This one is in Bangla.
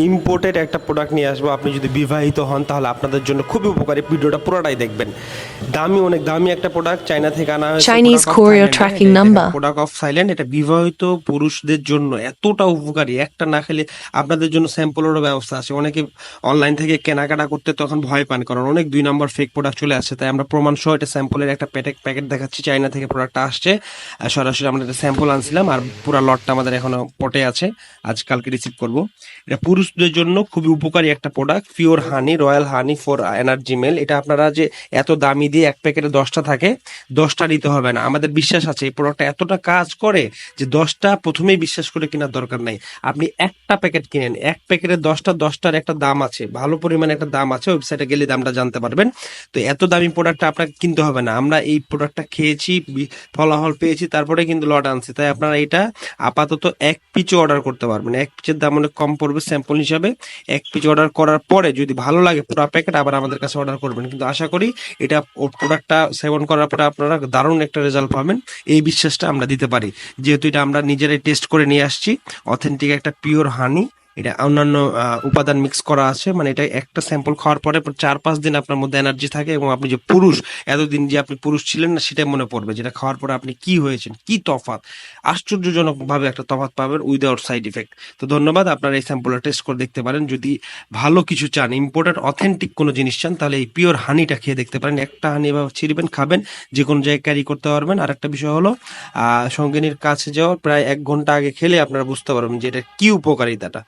ইম্পোর্টেড একটা প্রোডাক্ট নিয়ে আসবো। আপনি যদি বিবাহিত হন তাহলে আপনাদের জন্য খুবই উপকারী, ভিডিওটা পুরোটাই দেখবেন। অনেক দামি একটা প্রোডাক্ট, চায়না থেকে আনা হয়েছে, Chinese product of courier Thailand. tracking এটা দেখেন, number. Product of Thailand. এটা বিবাহিত পুরুষদের জন্য এতটা উপকারী, একটা না খেলে আপনাদের জন্য স্যাম্পলেরও ব্যবস্থা আছে। অনেকে অনলাইন থেকে কেনাকাটা করতে তখন ভয় পান, কারণ অনেক 2 নম্বর ফেক প্রোডাক্ট চলে আসছে। তাই আমরা প্রমাণ সহ এটা স্যাম্পলের একটা প্যাকেট দেখাচ্ছি। চায়না থেকে প্রোডাক্টটা আসছে, আর সরাসরি আমরা একটা স্যাম্পল আনছিলাম, আর পুরো লটটা আমাদের এখনো পটে আছে, আজকালকে রিসিভ করব। এটা পুরুষদের জন্য খুবই উপকারী একটা product, pure honey, royal honey for energy male. এটা আপনারা যে এত দামি দিয়ে এক প্যাকেটে 10টা থাকে, 10টা নিতে হবে না। আমাদের বিশ্বাস আছে এই প্রোডাক্টটা এতটা কাজ করে যে 10টা প্রথমেই বিশ্বাস করে কেনার দরকার নাই। আপনি একটা প্যাকেট কিনেন, এক প্যাকেটে 10টা, 10টার একটা দাম আছে, ভালো পরিমাণে একটা দাম আছে, ওয়েবসাইটে গেলে দামটা জানতে পারবেন। তো এত দামি প্রোডাক্টটা আপনাকে কিনতে হবে না। আমরা এই প্রোডাক্টটা খেয়েছি, ফলাফল পেয়েছি, তারপরে কিন্তু লট আনছি। তাই আপনারা এটা আপাতত এক পিচও অর্ডার করতে পারবেন। এক পিচের দাম অনেক কম পড়বে স্যাম্পল হিসাবে। এক পিচ অর্ডার করার পরে যদি ভালো লাগে পুরো প্যাকেট আবার আমাদের কাছে অর্ডার করবেন। কিন্তু আশা করি এটা প্রোডাক্টটা সেবন করার পরে আপনারা দারুণ একটা রেজাল্ট পাবেন, এই বিশ্বাসটা আমরা দিতে পারি, যেহেতু এটা আমরা নিজেরাই টেস্ট করে নিয়ে আসছি। অথেন্টিক একটা পিওর হানি, এটা অন্যান্য উপাদান মিক্স করা আছে। মানে এটা একটা স্যাম্পল খাওয়ার পরে 4-5 দিন আপনার মধ্যে এনার্জি থাকে, এবং আপনি যে পুরুষ, এতদিন যে আপনি পুরুষ ছিলেন না সেটাই মনে পড়বে, যেটা খাওয়ার পরে আপনি কি হয়েছেন, কি তফাৎ, আশ্চর্যজনক ভাবে একটা তফাৎ পাবেন উইদাউট সাইড ইফেক্ট। তো ধন্যবাদ, আপনারা এই স্যাম্পলটা টেস্ট করে দেখতে পারেন। যদি ভালো কিছু চান, ইম্পোর্টেড অথেন্টিক কোনো জিনিস চান, তাহলে এই পিওর হানিটা খেয়ে দেখতে পারেন। একটা হানি এভাবে ছিঁড়বেন, খাবেন, যে কোনো জায়গায় ক্যারি করতে পারবেন। আর একটা বিষয় হলো, সঙ্গিনীর কাছে যাওয়ার প্রায় 1 ঘন্টা আগে খেলে আপনারা বুঝতে পারবেন যে এটা কি উপকারিতাটা।